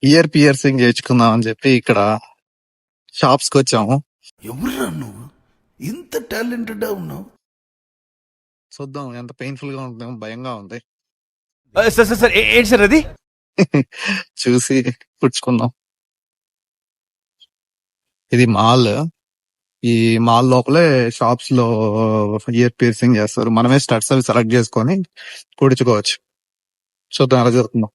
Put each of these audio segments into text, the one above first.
Year piercing చేయించుకుందాం అని చెప్పి ఇక్కడ షాప్స్ కి వచ్చాము. ఎవరురా నువ్వు ఇంత టాలెంటెడ్ ఉన్నావు? చూద్దాం ఎంత పెయిన్ఫుల్ గా ఉంటుందేమో, భయంగా ఉంది. సార్ సార్ సార్ ఏంటి సార్ అది? చూసి పుచ్చుకుందాం. ఇది మాల్. ఈ మాల్ లోపలే షాప్స్ లో ఇయర్ పియర్సింగ్ చేస్తారు. మనమే స్టడ్స్ అవి సెలెక్ట్ చేసుకొని కుడుచుకోవచ్చు. చూద్దాం ఎలా జరుగుతుందో.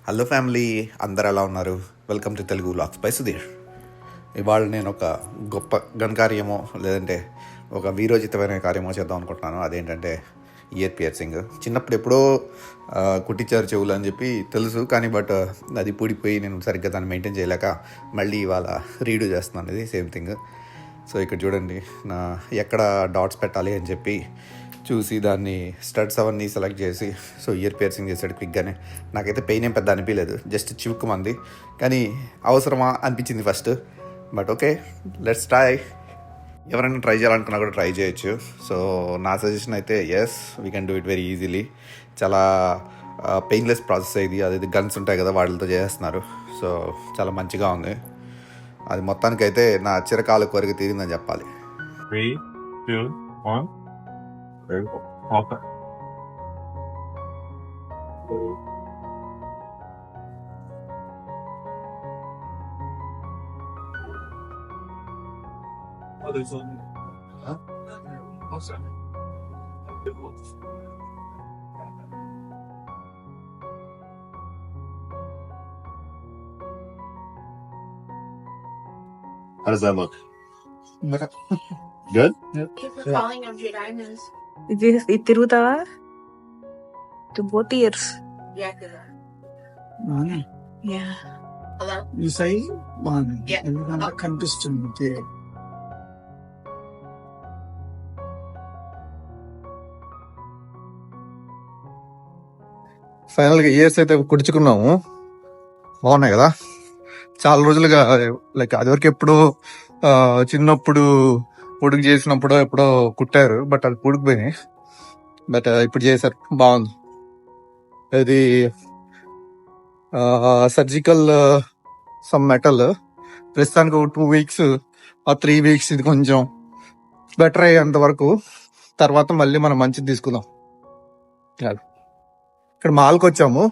హలో ఫ్యామిలీ, అందరు ఎలా ఉన్నారు? Welcome to Telugu vlogs by Sudheer. ఇవాళ నేను ఒక గొప్ప ఘనకార్యమో లేదంటే ఒక వీరోచితమైన కార్యమో చేద్దాం అనుకుంటున్నాను. అదేంటంటే ఇయర్ పియర్సింగ్. చిన్నప్పుడు ఎప్పుడో కుట్టించారు చెవులు అని చెప్పి తెలుసు, కానీ బట్ అది పూడిపోయి నేను సరిగ్గా దాన్ని మెయింటైన్ చేయలేక మళ్ళీ ఇవాళ రీడూ చేస్తున్నాను. ఇది సేమ్ థింగ్. సో ఇక్కడ చూడండి, నా ఎక్కడ డాట్స్ పెట్టాలి అని చెప్పి చూసి దాన్ని స్టడ్స్ అవన్నీ సెలెక్ట్ చేసి సో ఇయర్ పియర్సింగ్ చేసాడు క్విక్గానే. నాకైతే పెయిన్ ఏం పెద్ద అనిపించలేదు, జస్ట్ చివుక్కుమంది, కానీ అవసరమా అనిపించింది first. But okay, let's try. ఎవరైనా ట్రై చేయాలనుకున్నా కూడా ట్రై చేయొచ్చు. సో నా సజెషన్ అయితే yes, we can do it very easily. చాలా పెయిన్లెస్ ప్రాసెస్ ఇది. అదే గన్స్ ఉంటాయి కదా, వాటితో చేస్తున్నారు. సో చాలా మంచిగా ఉంది. అది మొత్తానికైతే నా చిరకాల కోరిక తీరిందని చెప్పాలి. 3, 2, 1. Very good. Okay. Oh, there's one. Huh? Awesome. How does that look? Good? Keep falling of your diamonds. ఇది తిరుగుతావా? To both ears. Yeah, good. Yeah. Hello? You say one. Yeah. ఎందుకంటే కనిపిస్తుంది. ఫైనల్ గా ఇయర్స్ అయితే కుడుచుకున్నాము. బాగున్నాయి కదా. చాలా రోజులుగా like అది వరకు ఎప్పుడో చిన్నప్పుడు పొడుగు చేసినప్పుడు ఎప్పుడో కుట్టారు, బట్ అది పుడికిపోయినాయి. బట్ ఇప్పుడు చేశారు, బాగుంది. ఇది సర్జికల్ సమ్ మెటల్. ప్రస్తుతానికి 2 weeks ఆ 3 weeks ఇది కొంచెం బెటర్ అయ్యేంత వరకు, తర్వాత మళ్ళీ మనం మంచిది తీసుకుందాం. ఇక్కడ మాల్కి వచ్చాము,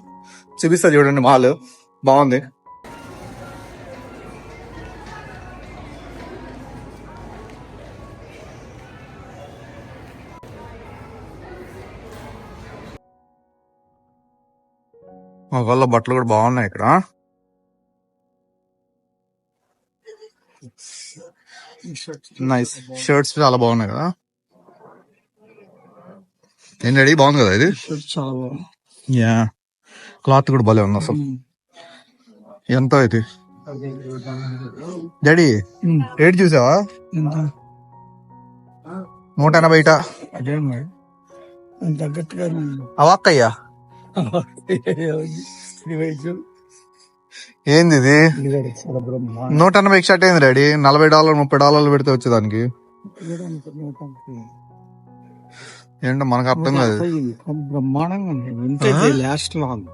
చూపిస్తా చూడండి. మాల్ బాగుంది. మా వల్ల బట్టలు కూడా బాగున్నాయి ఇక్కడ. నైస్ షర్ట్స్ చాలా బాగున్నాయి కదా. ఏం డాడీ, బాగుంది కదా ఇది? చాలా బాగుంది. యా, క్లాత్ కూడా భలే ఉంది అసలు. ఎంత ఇది డాడీ? రేట్ చూసావా? 180. అదే మరి తగ్గట్టుగా అవాక్కయ్యా, ఏంది ఇది? 180 షర్ట్ ఏంది డాడీ? $40 $30 పెడితే వచ్చేదానికి ఏంటో మనకు అర్థం కాదు. బ్రహ్మాండంగా ఉంది. Last long.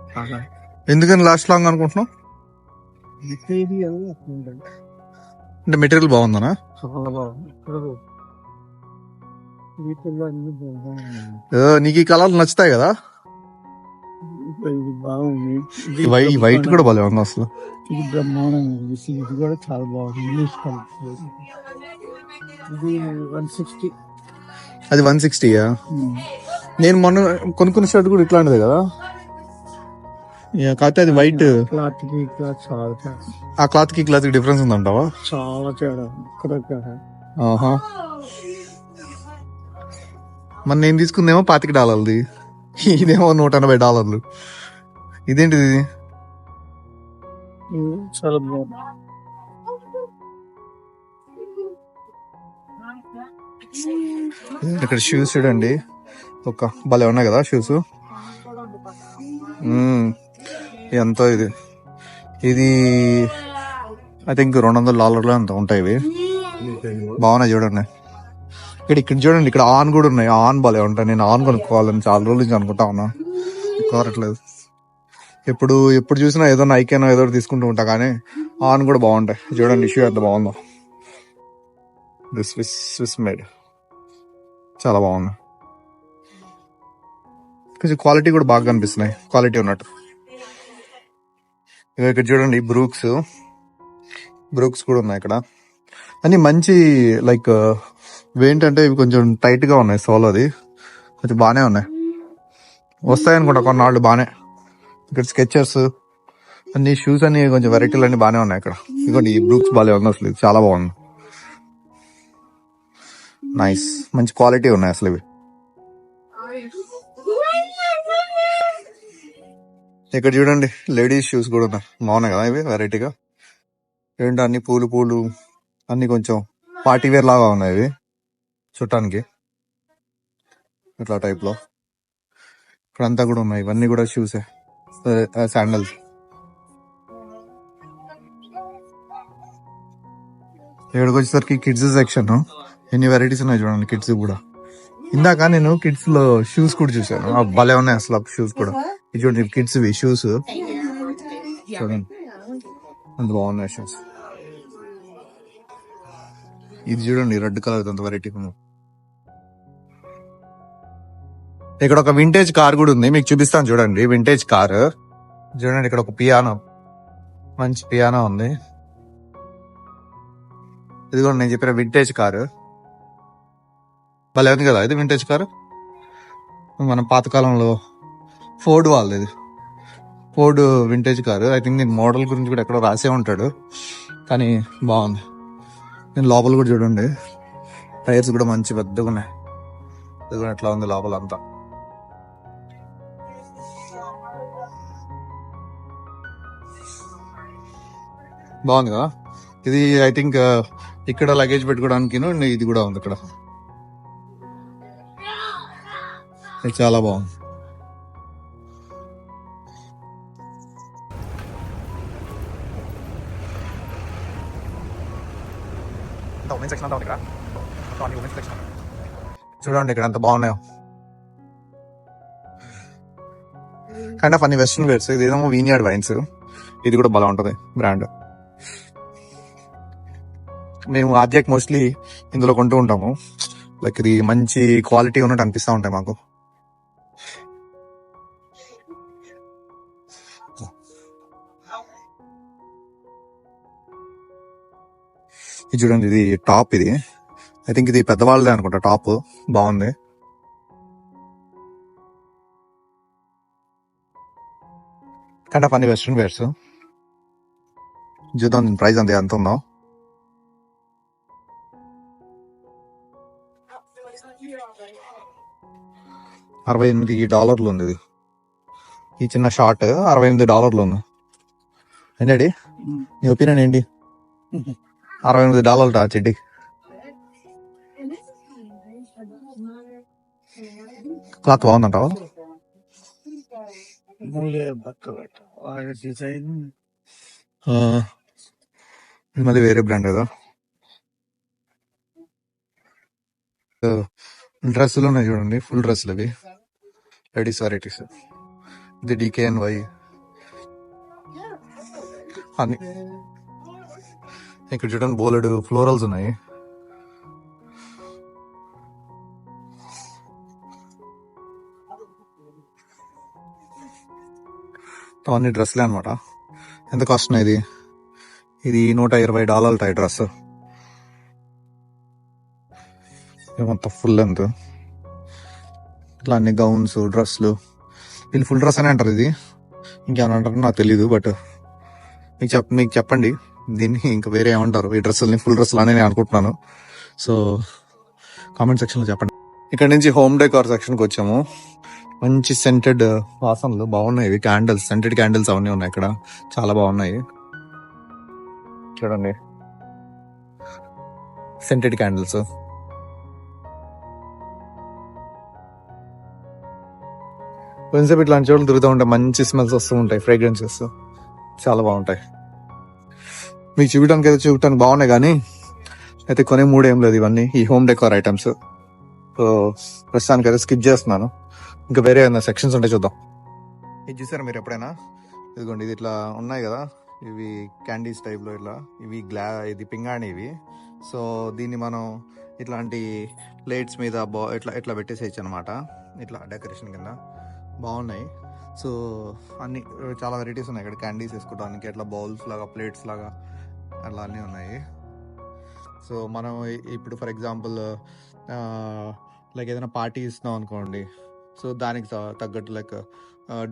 ఎందుకని లాస్ట్ లాంగ్ అనుకుంటున్నావు? అంటే మెటీరియల్ బాగుందనా? చాలా బాగుంది. నీకు ఈ కలర్లు నచ్చుతాయి కదా. ఇది బాగుంది. ఈ వైట్ కూడా భలే ఉంది అసలు. ఇది బ్రహ్మాండంగా ఉంది. ఇది కూడా చాలా బాగుంది. English colour. ఇది 160. అది 160యా? నేను మొన్న కొనుక్కున్న షర్ట్ కూడా ఇట్లాంటిదే కదా. కాకపోతే అది వైట్. క్లాత్ కి క్లాత్ చాలా తేడా. ఆ క్లాత్ కి క్లాత్ కి డిఫరెన్స్ ఉందంటావా? చాలా తేడా. ఆహా. మరి నేను తీసుకుందేమో $25, ఇదేమో $180. ఇదేంటిది? చాలా బాగుంది. ఇక్కడ షూస్ చూడండి, ఒక భలే ఉన్నాయి కదా షూస్. ఎంతో ఇది ఐ థింక్ $200 ఎంత ఉంటాయి ఇవి. బాగున్నాయి చూడండి. ఇక్కడ చూడండి, ఇక్కడ ఆన్ కూడా ఉన్నాయి. ఆన్ భలే ఉంటాయి. నేను ఆన్ కొనుక్కోవాలని చాలా రోజుల నుంచి అనుకుంటా ఉన్నా, కోరట్లేదు. ఎప్పుడు చూసినా ఏదో నైకేనో ఏదో తీసుకుంటూ ఉంటా, కానీ ఆన్ కూడా బాగుంటాయి. చూడండి ఇష్యూ ఎంత బాగుందో. స్విస్ మేడ్ చాలా బాగుంది. కొంచెం క్వాలిటీ కూడా బాగా కనిపిస్తున్నాయి, క్వాలిటీ ఉన్నట్టు. ఇక్కడ చూడండి బ్రూక్స్ కూడా ఉన్నాయి ఇక్కడ. అన్ని మంచి లైక్ ఏంటంటే ఇవి కొంచెం టైట్ గా ఉన్నాయి. సోల్ అది కొంచెం బాగానే ఉన్నాయి. వస్తాయి అనుకుంటా కొన్నాళ్ళు బాగానే. ఇక్కడ స్కెచర్స్ అన్ని షూస్ అన్ని కొంచెం వెరైటీలు అన్ని బాగానే ఉన్నాయి ఇక్కడ. ఇదిగోండి ఈ బ్రూక్స్ బాగా ఉంది, అసలు ఇది చాలా బాగుంది. నైస్, మంచి క్వాలిటీ ఉన్నాయి అసలు ఇవి. ఇక్కడ చూడండి లేడీస్ షూస్ కూడా ఉన్నాయి, బాగున్నాయి కదా ఇవి వెరైటీగా. ఏంటో అన్ని పూలు అన్ని కొంచెం పార్టీ వేర్ లాగా ఉన్నాయి ఇవి చుట్టానికి, ఇట్లా టైప్ లో. ఇక్కడంతా కూడా ఉన్నాయి, ఇవన్నీ కూడా షూసే, శాండల్స్. ఇక్కడికి వచ్చేసరికి కిడ్స్ సెక్షన్, ఎన్ని వెరైటీస్ ఉన్నాయి చూడండి కిడ్స్ కూడా. ఇందాక నేను కిడ్స్ లో షూస్ కూడా చూసాను, భలే ఉన్నాయి అసలు షూస్ కూడా. ఇది చూడండి కిడ్స్ షూస్ చూడండి అంత బాగున్నాయి షూస్. ఇది చూడండి రెడ్ కలర్ అంత వెరైటీ ఉంది. ఇక్కడ ఒక వింటేజ్ కార్ కూడా ఉంది, మీకు చూపిస్తాను చూడండి. వింటేజ్ కార్ చూడండి. ఇక్కడ ఒక పియానో, మంచి పియానో ఉంది. ఇది కూడా నేను చెప్పిన వింటేజ్ కారు భలే ఉంది కదా. ఇది వింటేజ్ కారు మన పాతకాలంలో ఫోర్డ్ వాళ్ళది, ఇది Ford vintage car. I think దీని మోడల్ గురించి కూడా ఎక్కడో రాసే ఉంటాడు, కానీ బాగుంది. నేను లోపల కూడా చూడండి, టైర్స్ కూడా మంచి పెద్దగా ఉన్నాయి. ఇది కూడా ఎట్లా ఉంది లోపల అంతా. బాగుంది కదా. ఇది ఐ థింక్ ఇక్కడ లగేజ్ పెట్టుకోవడానికి ఇది కూడా ఉంది ఇక్కడ. ఇది చాలా బాగుంది. చూడండి ఇక్కడ ఎంత బాగున్నాయో. కైండ్ ఆఫ్ అన్ని వెస్ట్రన్ వేర్స్. ఇది ఏమో వీనియార్డ్ వైన్స్, ఇది కూడా బాగా ఉంటది బ్రాండ్. మేము ఆద్యాక్ మోస్ట్లీ ఇందులో కొంటూ ఉంటాము. లైక్ ఇది మంచి క్వాలిటీ ఉన్నట్టు అనిపిస్తూ ఉంటాయి మాకు. ఇది చూడండి, ఇది టాప్. ఇది ఐ థింక్ ఇది పెద్దవాళ్ళదే అనుకుంటా. టాప్ బాగుంది. కైండ్ ఆఫ్ అన్ని వెస్ట్రన్ వేర్స్. చూద్దాం దీని ప్రైస్ అంతే ఎంత ఉందో. $68 ఉంది ఇది. ఈ చిన్న షార్ట్ $68 ఉంది. ఏంటండి నీ ఒపీనియన్ ఏంటి? $68 చెడ్డి. క్లాత్ బాగుందంటావా? డిజైన్ ఇది మళ్ళీ వేరే బ్రాండ్ కదా. డ్రెస్సులు ఉన్నాయి చూడండి, ఫుల్ డ్రెస్సులు అవి లేడీస్ వెరైటీస్. ఇది DKNY అని. ఇక్కడ చూడండి బోలెడు ఫ్లోరల్స్ ఉన్నాయి. అవన్నీ డ్రెస్లే అనమాట. ఎంత కాస్ట్ ఉన్నాయి? ఇది $120 డ్రెస్. మొత్తం ఫుల్ లెంత్. ఇట్లా అన్ని గౌన్స్, డ్రెస్లు. వీళ్ళు ఫుల్ డ్రెస్ అని అంటారు, ఇది ఇంకేమన్నా అంటారు నాకు తెలీదు. బట్ మీకు చెప్పండి దీన్ని ఇంకా వేరే ఏమంటారు ఈ డ్రెస్సుల్ని. ఫుల్ డ్రెస్సులు అని నేను అనుకుంటున్నాను. సో కామెంట్ సెక్షన్లో చెప్పండి. ఇక్కడ నుంచి హోమ్ డెకార్ సెక్షన్కి వచ్చాము. మంచి సెంటెడ్ వాసనలు బాగున్నాయి. ఇవి క్యాండిల్స్, సెంటెడ్ క్యాండిల్స్ అవన్నీ ఉన్నాయి ఇక్కడ, చాలా బాగున్నాయి. చూడండి సెంటెడ్ క్యాండిల్స్. కొంచెంసేపు ఇట్లాంటి చోట్ల తిరుగుతూ ఉంటాయి, మంచి స్మెల్స్ వస్తూ ఉంటాయి, ఫ్రేగ్రెన్సెస్ చాలా బాగుంటాయి. మీకు చూడటానికి అయితే చూడటానికి బాగున్నాయి, కానీ అయితే కొనే మూడు ఏం లేదు. ఇవన్నీ ఈ హోమ్ డెకార్ ఐటమ్స్ సో ప్రస్తుతానికి అయితే స్కిప్ చేస్తున్నాను. ఇంకా వేరే ఏమైనా సెక్షన్స్ ఉంటే చూద్దాం. ఇది చూసారా మీరు ఎప్పుడైనా? ఇదిగోండి, ఇది ఇట్లా ఉన్నాయి కదా, ఇవి క్యాండీస్ టైప్లో ఇట్లా, ఇవి ఇది పింగాణి ఇవి. సో దీన్ని మనం ఇట్లాంటి ప్లేట్స్ మీద ఇట్లా ఇట్లా పెట్టేసేయచ్చు అనమాట, ఇట్లా డెకరేషన్ కింద. బాగున్నాయి. సో అన్ని చాలా వెరైటీస్ ఉన్నాయి ఇక్కడ క్యాండీస్ వేసుకోవడానికి, అట్లా బౌల్స్ లాగా, ప్లేట్స్ లాగా అట్లా అన్నీ ఉన్నాయి. సో మనం ఇప్పుడు ఫర్ ఎగ్జాంపుల్ లైక్ ఏదైనా పార్టీ ఇస్తున్నాం అనుకోండి, సో దానికి తగ్గట్టు లైక్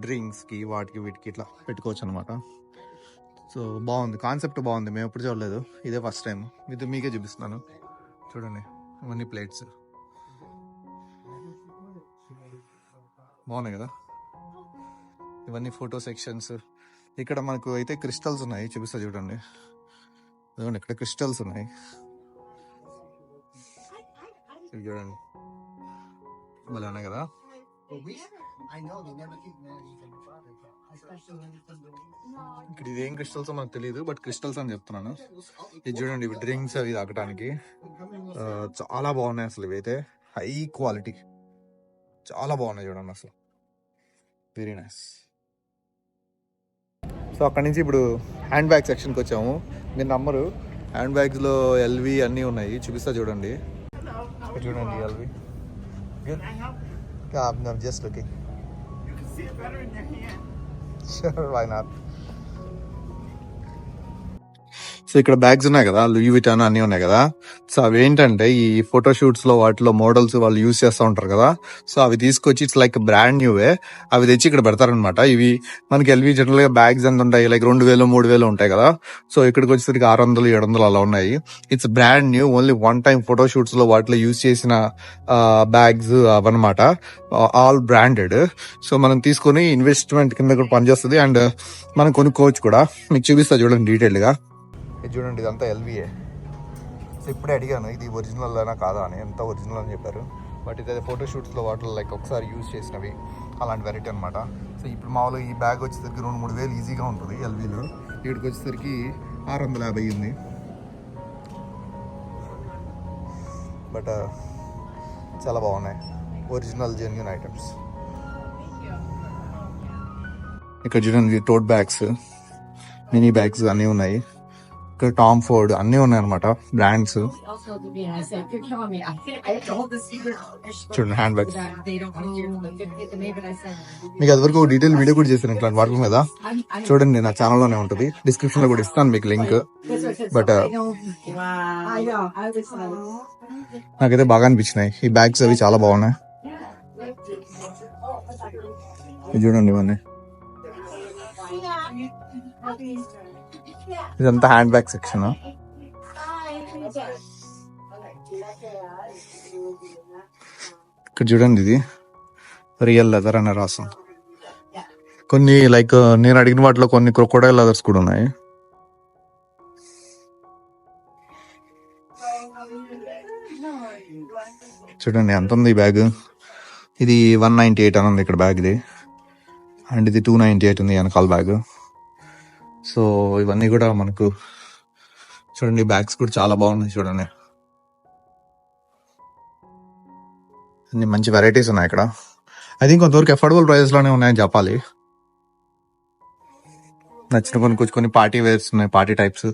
డ్రింక్స్కి వాటికి వీటికి ఇట్లా పెట్టుకోవచ్చు అనమాట. సో బాగుంది, కాన్సెప్ట్ బాగుంది. మేము ఎప్పుడు చూడలేదు, ఇదే ఫస్ట్ టైం. ఇది మీకే చూపిస్తున్నాను. చూడండి, ఇవన్నీ ప్లేట్స్ బాగున్నాయి కదా. ఇవన్నీ ఫోటో సెక్షన్స్. ఇక్కడ మనకు అయితే క్రిస్టల్స్ ఉన్నాయి, చూపిస్తా చూడండి. చూడండి, ఇక్కడ క్రిస్టల్స్ ఉన్నాయి, ఇవి చూడండి, భలే ఉన్నాయి కదా. ఇక్కడ ఇది ఏం క్రిస్టల్స్ మనకు తెలియదు, బట్ క్రిస్టల్స్ అని చెప్తున్నాను. ఇది చూడండి, ఇవి డ్రింక్స్ అవి తాగడానికి చాలా బాగున్నాయి అసలు. ఇవైతే హై క్వాలిటీ, చాలా బాగున్నాయి చూడండి అసలు, వెరీ నైస్. సో అక్కడి నుంచి ఇప్పుడు హ్యాండ్ బ్యాగ్ సెక్షన్కి వచ్చాము. మీరు నమ్మరు, హ్యాండ్ బ్యాగ్స్లో ఎల్వి అన్నీ ఉన్నాయి, చూపిస్తా చూడండి. చూడండి LV, just looking. Sure, why not? So ఇక్కడ బ్యాగ్స్ ఉన్నాయి కదా, లూయి విటాన్ అన్ని ఉన్నాయి కదా. సో అవి ఏంటంటే ఈ ఫోటో షూట్స్ లో వాటిలో మోడల్స్ వాళ్ళు యూజ్ చేస్తూ ఉంటారు కదా. సో అవి తీసుకొచ్చి ఇట్స్ లైక్ బ్రాండ్ న్యూవే అవి తెచ్చి ఇక్కడ పెడతారనమాట. ఇవి మనకి ఎల్వి జనరల్ గా బ్యాగ్స్ ఎంత ఉంటాయి, లైక్ 2000 3000 ఉంటాయి కదా. సో ఇక్కడికి వచ్చేసరికి 600 700 అలా ఉన్నాయి. It's brand new, only one time photo shoots లో వాటిలో యూజ్ చేసిన బ్యాగ్స్ అవన్నమాట, ఆల్ బ్రాండెడ్. సో మనం తీసుకొని ఇన్వెస్ట్మెంట్ కింద కూడా పనిచేస్తుంది, అండ్ మనం కొనుక్కోవచ్చు కూడా. మీకు చూపిస్తా చూడండి డీటెయిల్ గా. ఇది చూడండి, ఇదంతా ఎల్విఏ. సో ఇప్పుడే అడిగాను ఇది ఒరిజినల్ అయినా కాదా అని, ఎంత ఒరిజినల్ అని చెప్పారు. బట్ ఇదైతే ఫోటో షూట్స్లో వాటిలో లైక్ ఒకసారి యూజ్ చేసినవి, అలాంటి వెరైటీ అనమాట. సో ఇప్పుడు మామూలుగా ఈ బ్యాగ్ వచ్చేసరికి 2-3 వేలు ఈజీగా ఉంటుంది ఎల్వీలో. ఇక్కడికి వచ్చేసరికి 650 ఉంది. బట్ చాలా బాగున్నాయి, ఒరిజినల్ జెన్యూన్ ఐటమ్స్. ఇక్కడ చూడండి, టోట్ బ్యాగ్స్, మినీ బ్యాగ్స్ అన్నీ ఉన్నాయి. ఇక్కడ టామ్ ఫోర్డ్ అన్నీ ఉన్నాయి అనమాట, బ్రాండ్స్. చూడండి హ్యాండ్ బ్యాగ్స్. మీకు అది వరకు డీటెయిల్ వీడియో కూడా చేశాను ఇట్లాంటి వాటి మీద, చూడండి నా ఛానల్లోనే ఉంటుంది, డిస్క్రిప్షన్ లో కూడా ఇస్తాను మీకు లింక్. బట్ నాకైతే బాగా అనిపించినాయి ఈ బ్యాగ్స్, అవి చాలా బాగున్నాయి. చూడండి ఇవన్నీ, ఇదంతా హ్యాండ్ బ్యాగ్ సెక్షన్. ఇక్కడ చూడండి, ఇది రియల్ లెదర్ అనే రాసం. కొన్ని లైక్ నేను అడిగిన వాటిలో కొన్ని క్రొకోడైల్ లెదర్స్ కూడా ఉన్నాయి. చూడండి ఎంత ఉంది ఈ బ్యాగ్. ఇది 198 అని ఉంది ఇక్కడ బ్యాగ్ ఇది, అండ్ ఇది 298 ఉంది వెనకాల బ్యాగ్. సో ఇవన్నీ కూడా మనకు చూడండి, బ్యాగ్స్ కూడా చాలా బాగున్నాయి చూడండి, అన్ని మంచి వెరైటీస్ ఉన్నాయి ఇక్కడ. ఐ థింక్ కొంతవరకు అఫోర్డబుల్ ప్రైస్ లోనే ఉన్నాయని చెప్పాలి. నచ్చిన కొన్ని పార్టీ వేర్స్ ఉన్నాయి, పార్టీ టైప్స్.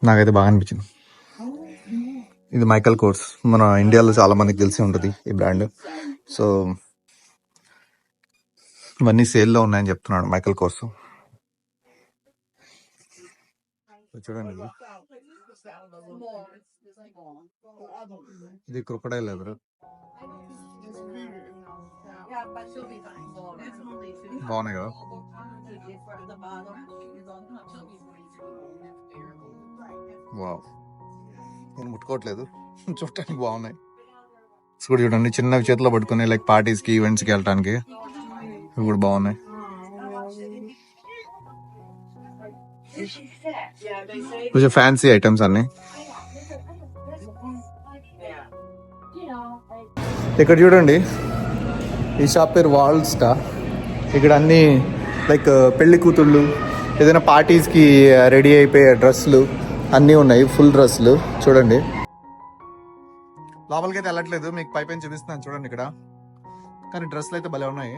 నాకైతే బాగా అనిపించింది. ఇది మైకల్ కోర్స్, మన ఇండియాలో చాలా మందికి తెలిసి ఉంటుంది ఈ బ్రాండ్. సో ఇవన్నీ సేల్లో ఉన్నాయని చెప్తున్నాడు మైకల్ కోర్స్. చూడండి, ఇది క్రొకోడైల్ లెదర్, బాగున్నాయి కదా. వావ్, నేను ముట్టుకోవట్లేదు, చూడటానికి బాగున్నాయి. కూడా చూడండి, చిన్నవి చేతిలో పట్టుకుని లైక్ పార్టీస్ కి ఈవెంట్స్ కి వెళ్ళటానికి ఇవి కూడా బాగున్నాయి. కొంచెం ఫ్యాన్సీ ఐటమ్స్ అన్ని. ఇక్కడ చూడండి, ఈ షాప్ పేరు వాల్స్టా. ఇక్కడ అన్ని లైక్ పెళ్లి కూతుళ్ళు, ఏదైనా పార్టీస్కి రెడీ అయిపోయే డ్రెస్సులు అన్నీ ఉన్నాయి, ఫుల్ డ్రెస్సులు చూడండి. లోపలికి అయితే వెళ్ళట్లేదు, మీకు పై పైన చూపిస్తున్నాను చూడండి ఇక్కడ. కానీ డ్రెస్లు అయితే భలే ఉన్నాయి.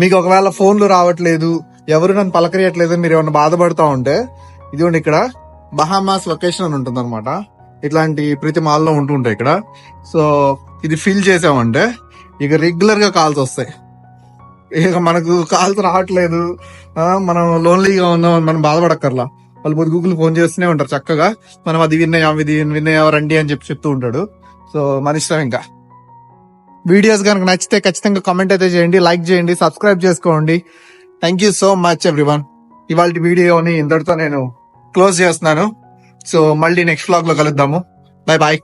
మీకు ఒకవేళ ఫోన్లు రావట్లేదు, ఎవరు నన్ను పలకరియట్లేదు, మీరు ఏమన్నా బాధపడతా ఉంటే ఇదిగోండి ఇక్కడ బహామాస్ లొకేషన్ అని ఉంటుంది అనమాట. ఇట్లాంటి ప్రతి మాల్లో ఉంటుంటాయి ఇక్కడ. సో ఇది ఫిల్ చేసామంటే ఇక రెగ్యులర్ గా కాల్స్ వస్తాయి. ఇక మనకు కాల్స్ రావట్లేదు, మనం లోన్లీగా ఉన్నాం, మనం బాధపడక్కర్లా. వాళ్ళు పొద్దు గూగుల్ ఫోన్ చేస్తూనే ఉంటారు చక్కగా. మనం అది విన్నాయా, ఇది విన్నాయా, రండి అని చెప్తూ ఉంటాడు. సో మన ఇష్టం. ఇంకా వీడియోస్ కనుక నచ్చితే ఖచ్చితంగా కామెంట్ అయితే చేయండి, లైక్ చేయండి, సబ్స్క్రైబ్ చేసుకోండి. Thank you so much everyone. ఇవాళ వీడియోని ఇంతటితో నేను క్లోజ్ చేస్తున్నాను. సో మళ్ళీ నెక్స్ట్ వ్లాగ్ లో కలుద్దాము. Bye bye.